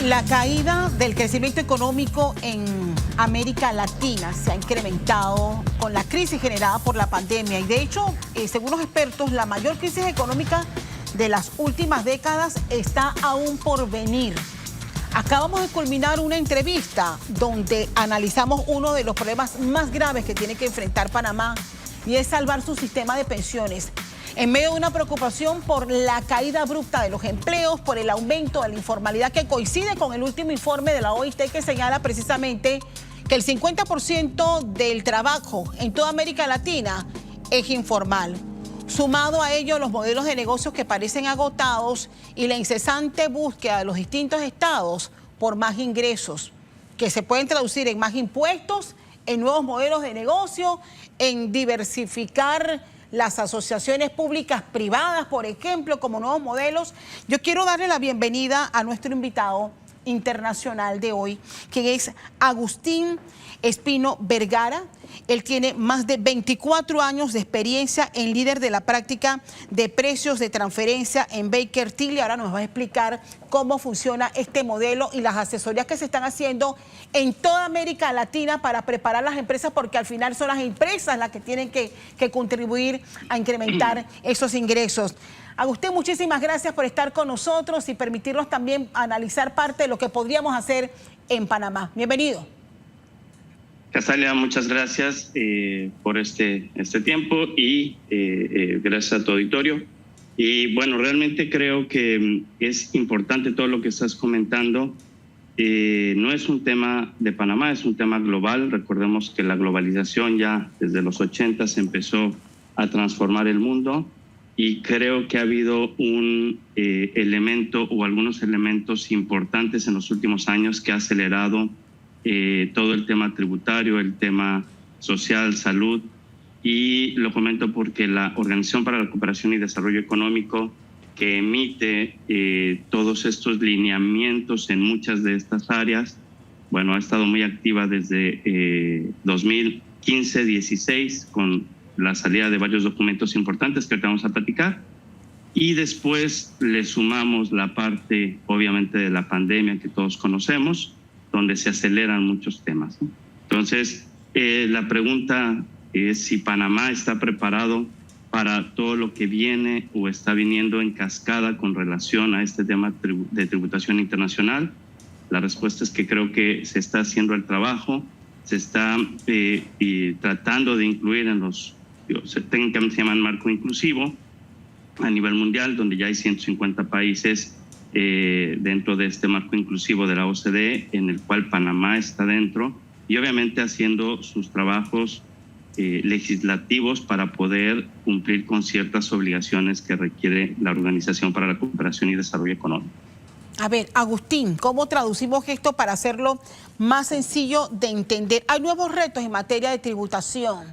La caída del crecimiento económico en América Latina se ha incrementado con la crisis generada por la pandemia y de hecho, según los expertos, la mayor crisis económica de las últimas décadas está aún por venir. Acabamos de culminar una entrevista donde analizamos uno de los problemas más graves que tiene que enfrentar Panamá y es salvar su sistema de pensiones. En medio de una preocupación por la caída abrupta de los empleos, por el aumento de la informalidad que coincide con el último informe de la OIT que señala precisamente que el 50% del trabajo en toda América Latina es informal. Sumado a ello, los modelos de negocios que parecen agotados y la incesante búsqueda de los distintos estados por más ingresos, que se pueden traducir en más impuestos, en nuevos modelos de negocio, en diversificar las asociaciones públicas privadas, por ejemplo, como nuevos modelos. Yo quiero darle la bienvenida a nuestro invitado internacional de hoy, que es Agustín Espino Vergara. Él tiene más de 24 años de experiencia en líder de la práctica de precios de transferencia en Baker Tilly. Ahora nos va a explicar cómo funciona este modelo y las asesorías que se están haciendo en toda América Latina para preparar las empresas, porque al final son las empresas las que tienen que contribuir a incrementar esos ingresos. Agustín, muchísimas gracias por estar con nosotros y permitirnos también analizar parte de lo que podríamos hacer en Panamá. Bienvenido. Castalia, muchas gracias por este tiempo y gracias a tu auditorio. Y bueno, realmente creo que es importante todo lo que estás comentando. No es un tema de Panamá, es un tema global. Recordemos que la globalización ya desde los 80 se empezó a transformar el mundo y creo que ha habido un elemento o algunos elementos importantes en los últimos años que ha acelerado todo el tema tributario, el tema social, salud, y lo comento porque la Organización para la Cooperación y Desarrollo Económico, que emite todos estos lineamientos en muchas de estas áreas, bueno, ha estado muy activa desde 2015-16 con la salida de varios documentos importantes que ahorita vamos a platicar, y después le sumamos la parte, obviamente, de la pandemia que todos conocemos, donde se aceleran muchos temas. Entonces, la pregunta es si Panamá está preparado para todo lo que viene o está viniendo en cascada con relación a este tema de tributación internacional. La respuesta es que creo que se está haciendo el trabajo, se está tratando de incluir en los, técnicamente se llaman marco inclusivo, a nivel mundial, donde ya hay 150 países dentro de este marco inclusivo de la OCDE, en el cual Panamá está dentro, y obviamente haciendo sus trabajos legislativos para poder cumplir con ciertas obligaciones que requiere la Organización para la Cooperación y Desarrollo Económico. A ver, Agustín, ¿cómo traducimos esto para hacerlo más sencillo de entender? Hay nuevos retos en materia de tributación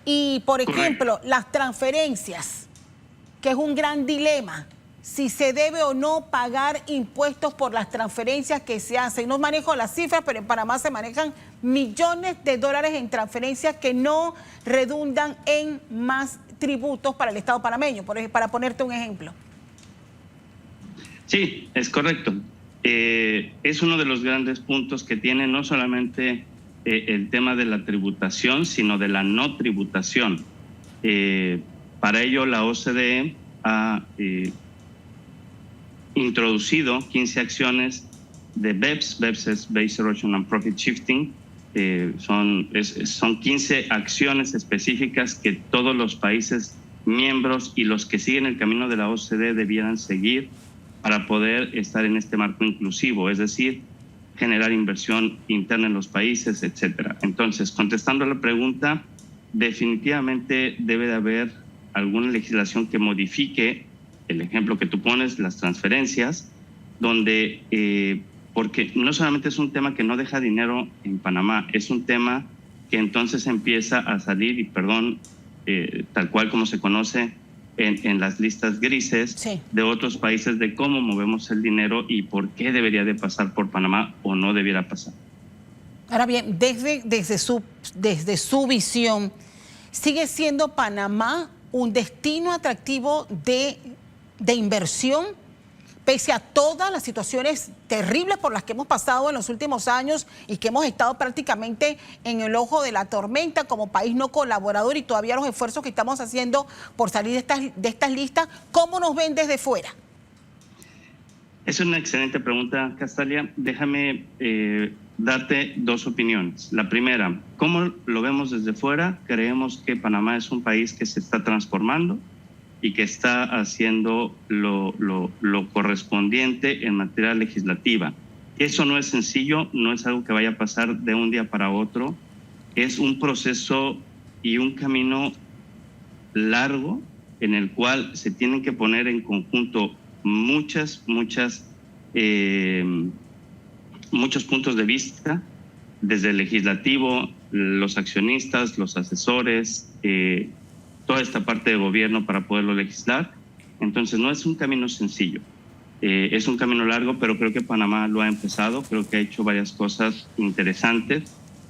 y, por ejemplo, las transferencias, que es un gran dilema. Si se debe o no pagar impuestos por las transferencias que se hacen. No manejo las cifras, pero en Panamá se manejan millones de dólares en transferencias que no redundan en más tributos para el Estado panameño, para ponerte un ejemplo. Sí, es correcto. Es uno de los grandes puntos que tiene no solamente el tema de la tributación, sino de la no tributación. Para ello, la OCDE ha introducido 15 acciones de BEPS. BEPS es Base Erosion and Profit Shifting. Son 15 acciones específicas que todos los países miembros y los que siguen el camino de la OCDE debieran seguir para poder estar en este marco inclusivo, es decir, generar inversión interna en los países, etcétera. Entonces, contestando a la pregunta, definitivamente debe de haber alguna legislación que modifique el ejemplo que tú pones, las transferencias, donde, porque no solamente es un tema que no deja dinero en Panamá, es un tema que entonces empieza a salir, y perdón, tal cual como se conoce en las listas grises, sí, de otros países de cómo movemos el dinero y por qué debería de pasar por Panamá o no debiera pasar. Ahora bien, desde su visión, ¿sigue siendo Panamá un destino atractivo de inversión? pese a todas las situaciones terribles por las que hemos pasado en los últimos años y que hemos estado prácticamente en el ojo de la tormenta como país no colaborador y todavía los esfuerzos que estamos haciendo por salir de estas listas, ¿cómo nos ven desde fuera? Es una excelente pregunta, Castalia. Déjame darte dos opiniones. La primera, ¿cómo lo vemos desde fuera? Creemos que Panamá es un país que se está transformando y que está haciendo lo correspondiente en materia legislativa. Eso no es sencillo, no es algo que vaya a pasar de un día para otro. Es un proceso y un camino largo en el cual se tienen que poner en conjunto muchos puntos de vista, desde el legislativo, los accionistas, los asesores, toda esta parte de gobierno para poderlo legislar. Entonces no es un camino sencillo, es un camino largo, pero creo que Panamá lo ha empezado, creo que ha hecho varias cosas interesantes.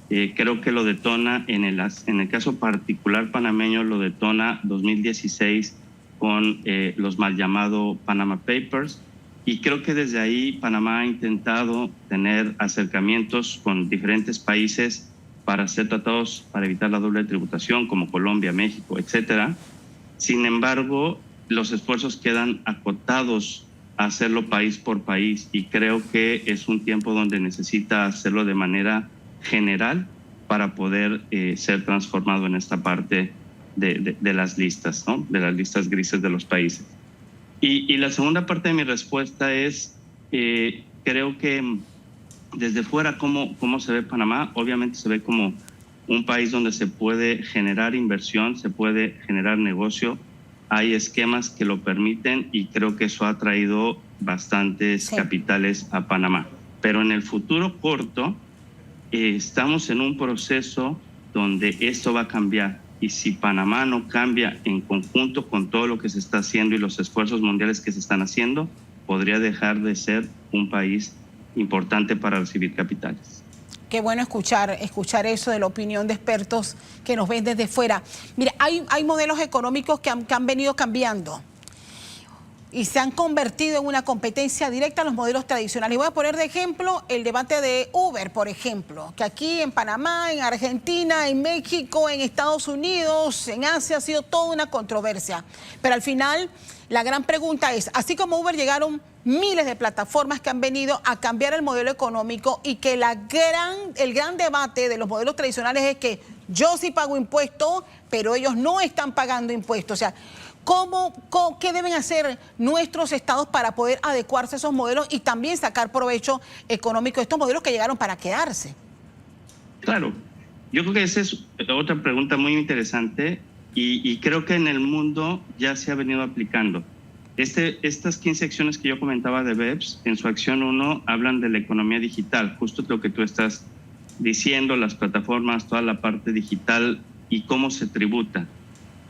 Creo que lo detona, en el caso particular panameño, lo detona 2016 con los mal llamados Panama Papers, y creo que desde ahí Panamá ha intentado tener acercamientos con diferentes países para hacer tratados para evitar la doble tributación, como Colombia, México, etcétera. Sin embargo, los esfuerzos quedan acotados a hacerlo país por país, y creo que es un tiempo donde necesita hacerlo de manera general para poder ser transformado en esta parte de las listas, ¿no? De las listas grises de los países. Y la segunda parte de mi respuesta es, creo que desde fuera, ¿cómo se ve Panamá? Obviamente se ve como un país donde se puede generar inversión, se puede generar negocio. Hay esquemas que lo permiten y creo que eso ha traído bastantes capitales a Panamá. Pero en el futuro corto, estamos en un proceso donde esto va a cambiar. Y si Panamá no cambia en conjunto con todo lo que se está haciendo y los esfuerzos mundiales que se están haciendo, podría dejar de ser un país importante para recibir capitales. Qué bueno escuchar eso de la opinión de expertos que nos ven desde fuera. Mira, hay modelos económicos que han venido cambiando y se han convertido en una competencia directa a los modelos tradicionales. Y voy a poner de ejemplo el debate de Uber, por ejemplo, que aquí en Panamá, en Argentina, en México, en Estados Unidos, en Asia ha sido toda una controversia. Pero al final, la gran pregunta es, así como Uber llegaron miles de plataformas que han venido a cambiar el modelo económico, y que el gran debate de los modelos tradicionales es que yo sí pago impuestos, pero ellos no están pagando impuestos. O sea, ¿qué deben hacer nuestros estados para poder adecuarse a esos modelos y también sacar provecho económico de estos modelos que llegaron para quedarse? Claro, yo creo que esa es otra pregunta muy interesante y creo que en el mundo ya se ha venido aplicando. Estas 15 acciones que yo comentaba de BEPS, en su acción 1 hablan de la economía digital, justo lo que tú estás diciendo, las plataformas, toda la parte digital y cómo se tributa.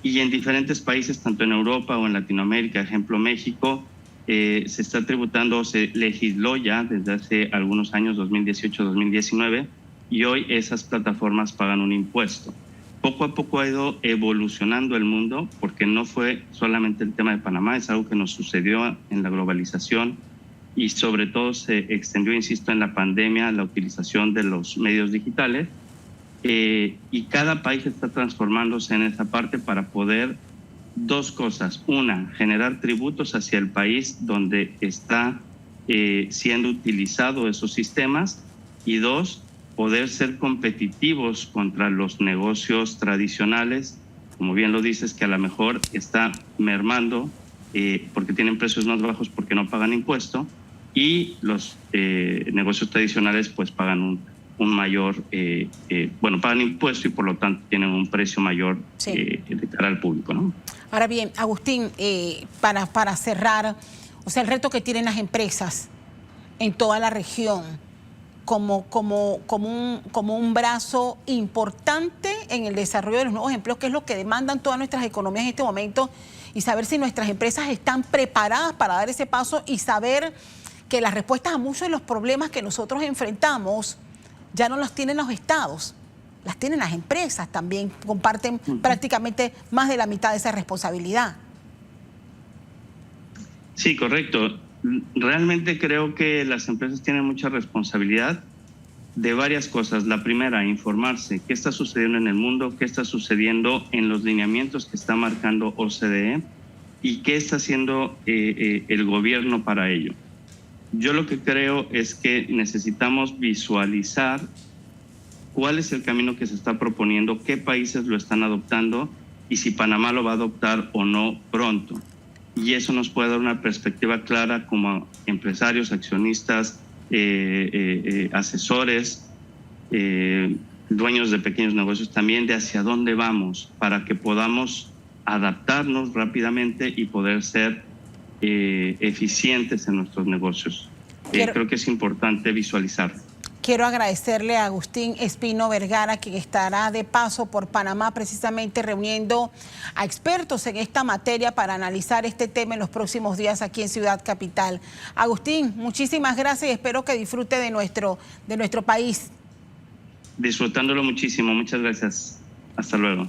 Y en diferentes países, tanto en Europa o en Latinoamérica, ejemplo México, se está tributando, se legisló ya desde hace algunos años, 2018, 2019, y hoy esas plataformas pagan un impuesto. Poco a poco ha ido evolucionando el mundo, porque no fue solamente el tema de Panamá, es algo que nos sucedió en la globalización y sobre todo se extendió, insisto, en la pandemia, la utilización de los medios digitales. Y cada país está transformándose en esa parte para poder dos cosas. Una, generar tributos hacia el país donde está siendo utilizado esos sistemas, y dos, poder ser competitivos contra los negocios tradicionales, como bien lo dices, que a lo mejor está mermando porque tienen precios más bajos porque no pagan impuesto, y los negocios tradicionales pues pagan un mayor, pagan impuesto y por lo tanto tienen un precio mayor de cara al público, ¿no? Ahora bien, Agustín, para cerrar, o sea, el reto que tienen las empresas en toda la región como un brazo importante en el desarrollo de los nuevos empleos, que es lo que demandan todas nuestras economías en este momento, y saber si nuestras empresas están preparadas para dar ese paso y saber que las respuestas a muchos de los problemas que nosotros enfrentamos ya no las tienen los estados, las tienen las empresas también, comparten prácticamente más de la mitad de esa responsabilidad. Sí, correcto. Realmente creo que las empresas tienen mucha responsabilidad de varias cosas. La primera, informarse qué está sucediendo en el mundo, qué está sucediendo en los lineamientos que está marcando OCDE y qué está haciendo el gobierno para ello. Yo lo que creo es que necesitamos visualizar cuál es el camino que se está proponiendo, qué países lo están adoptando y si Panamá lo va a adoptar o no pronto. Y eso nos puede dar una perspectiva clara como empresarios, accionistas, asesores, dueños de pequeños negocios también, de hacia dónde vamos para que podamos adaptarnos rápidamente y poder ser eficientes en nuestros negocios. Creo que es importante visualizar. Quiero agradecerle a Agustín Espino Vergara, quien estará de paso por Panamá precisamente reuniendo a expertos en esta materia para analizar este tema en los próximos días aquí en Ciudad Capital. Agustín, muchísimas gracias y espero que disfrute de nuestro país. Disfrutándolo muchísimo. Muchas gracias. Hasta luego.